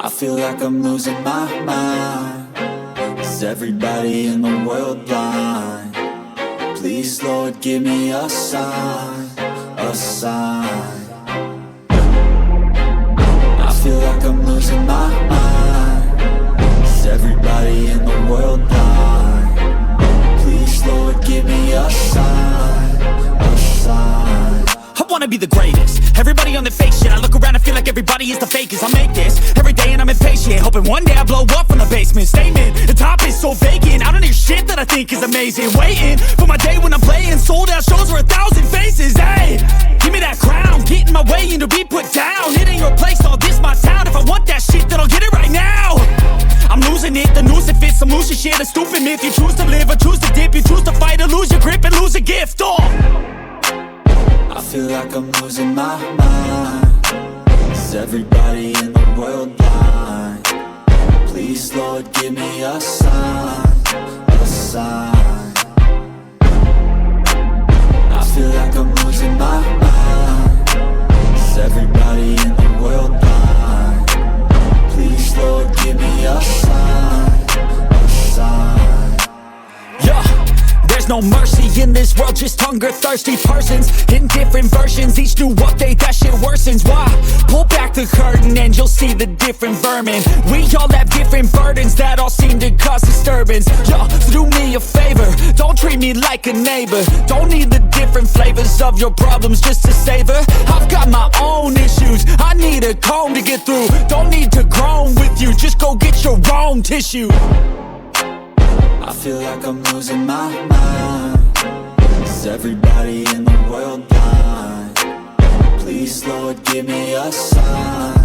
I feel like I'm losing my mind. Is everybody in the world blind? Please, Lord, give me a sign, a sign. I feel like I'm losing my mind. Is everybody in the world blind? Please, Lord, give me a sign, a sign. I wanna be the greatest. Everybody on the fake shit. I look around and feel like everybody is the fakest. I make this every day and I'm impatient, hoping one day I blow up from the basement. Statement, the top is so vacant. I don't hear shit that I think is amazing. Waiting for my day when I'm playing sold out shows for 1,000 faces. Hey, give me that crown, get in my way and to be put down. It ain't your place, all this my town. If I want that shit, then I'll get it right now. I'm losing it, the noose it fits. Some losing shit, a stupid myth. You choose to live or choose to dip. You choose to fight or lose your grip and lose a gift. I feel like I'm losing my mind. Is everybody in the world blind? Please, Lord, give me a sign, a sign. I feel like I'm losing my mind. Is everybody in the world blind? Please, Lord, give me a sign, a sign. Yeah. There's no mercy in this world, just hunger-thirsty persons in different versions. Each new update, that shit worsens. Why? Pull back the curtain and you'll see the different vermin. We all have different burdens that all seem to cause disturbance. Yo, so do me a favor, don't treat me like a neighbor. Don't need the different flavors of your problems just to savor. I've got my own issues, I need a comb to get through. Don't need to groan with you, just go get your own tissue. I feel like I'm losing my mind. Is everybody in the world blind? Please, Lord, give me a sign,